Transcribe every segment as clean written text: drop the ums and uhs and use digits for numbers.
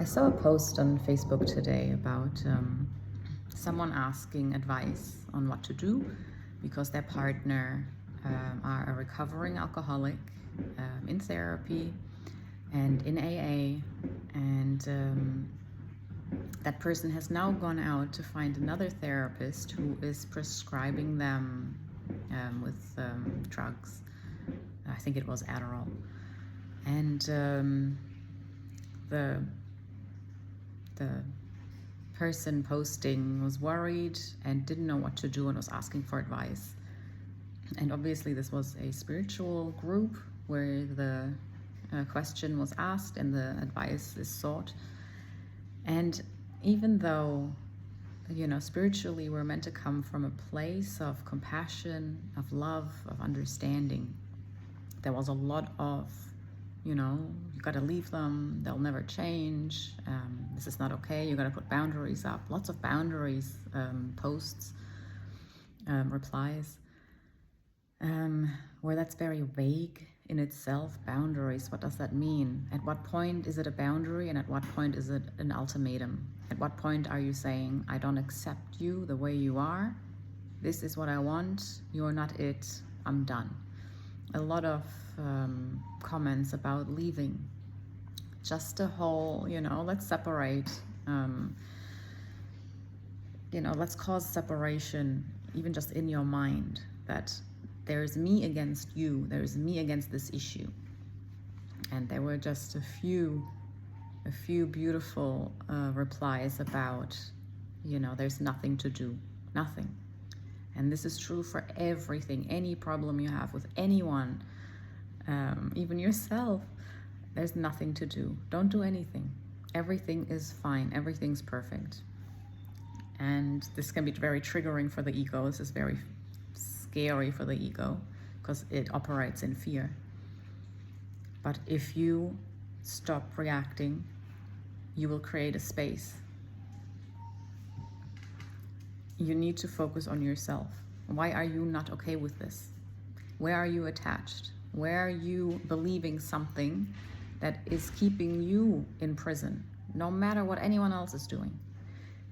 I saw a post on Facebook today about someone asking advice on what to do because their partner are a recovering alcoholic in therapy and in AA, and that person has now gone out to find another therapist who is prescribing them with drugs. I think it was Adderall. And the person posting was worried and didn't know what to do and was asking for advice. And obviously this was a spiritual group where the question was asked and the advice is sought. And even though, spiritually we're meant to come from a place of compassion, of love, of understanding, there was a lot of, you got to leave them, they'll never change, this is not okay, you got to put boundaries up. Lots of boundaries, posts, replies, where that's very vague in itself. Boundaries, what does that mean? At what point is it a boundary, and at what point is it an ultimatum? At what point are you saying, I don't accept you the way you are, this is what I want, you're not it, I'm done? A lot of comments about leaving. Just a whole, let's separate, let's cause separation, even just in your mind, that there's me against you, there's me against this issue. And there were just a few beautiful replies about, there's nothing to do, nothing. And this is true for everything, any problem you have with anyone, even yourself. There's nothing to do. Don't do anything. Everything is fine. Everything's perfect. And this can be very triggering for the ego. This is very scary for the ego because it operates in fear. But if you stop reacting, you will create a space. You need to focus on yourself. Why are you not okay with this? Where are you attached? Where are you believing something that is keeping you in prison, no matter what anyone else is doing?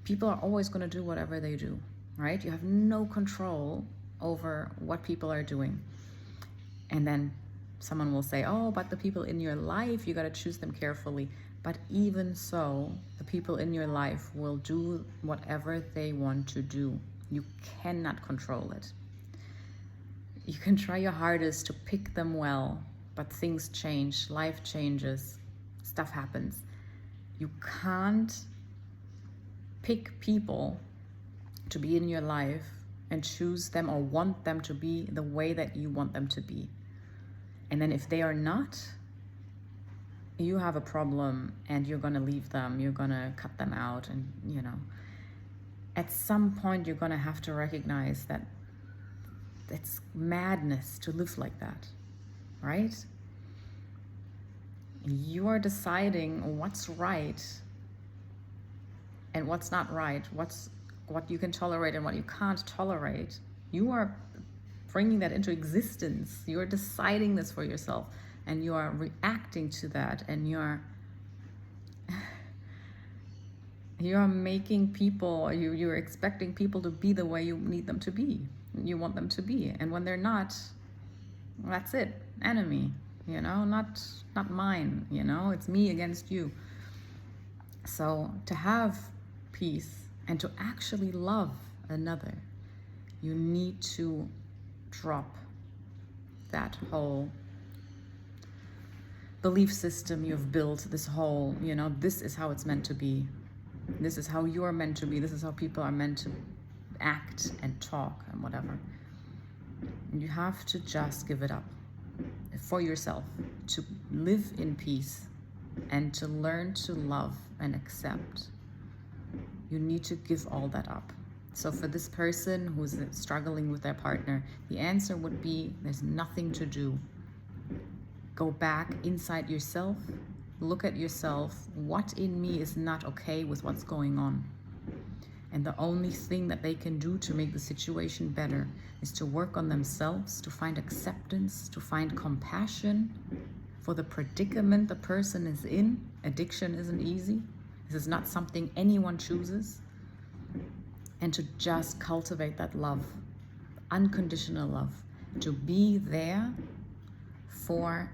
People are always going to do whatever they do, right? You have no control over what people are doing. And then someone will say, oh, but the people in your life, you got to choose them carefully. But even so, the people in your life will do whatever they want to do. You cannot control it. You can try your hardest to pick them well, but things change, life changes, stuff happens. You can't pick people to be in your life and choose them or want them to be the way that you want them to be. And then if they are not, you have a problem and you're going to leave them, you're going to cut them out. And, at some point you're going to have to recognize that it's madness to live like that, right? You are deciding what's right and what's not right, what you can tolerate and what you can't tolerate. You are bringing that into existence. You are deciding this for yourself. And you are reacting to that, and you're making people, you're expecting people to be the way you need them to be, you want them to be. And when they're not, that's it, enemy, not mine, it's me against you. So to have peace and to actually love another, you need to drop that whole belief system you've built, this whole, this is how it's meant to be. This is how you are meant to be. This is how people are meant to act and talk and whatever. You have to just give it up for yourself, to live in peace and to learn to love and accept. You need to give all that up. So for this person who's struggling with their partner, the answer would be, there's nothing to do. Go back inside yourself, look at yourself. What in me is not okay with what's going on? And the only thing that they can do to make the situation better is to work on themselves, to find acceptance, to find compassion for the predicament the person is in. Addiction isn't easy. This is not something anyone chooses. And to just cultivate that love, unconditional love, to be there for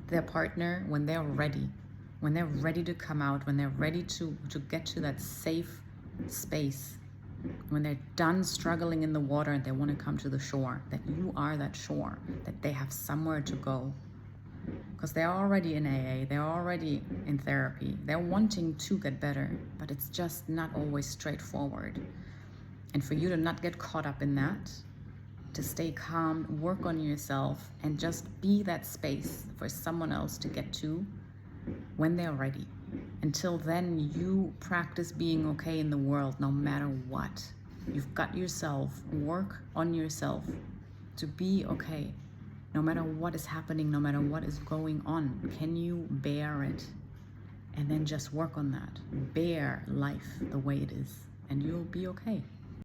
their partner when they're ready to come out, when they're ready to get to that safe space, when they're done struggling in the water and they want to come to the shore, that you are that shore, that they have somewhere to go. Because they're already in AA, they're already in therapy, they're wanting to get better, but it's just not always straightforward. And for you to not get caught up in that, to stay calm, work on yourself, and just be that space for someone else to get to when they're ready. Until then, you practice being okay in the world no matter what. You've got yourself, work on yourself to be okay. No matter what is happening, no matter what is going on, can you bear it? And then just work on that. Bear life the way it is, and you'll be okay.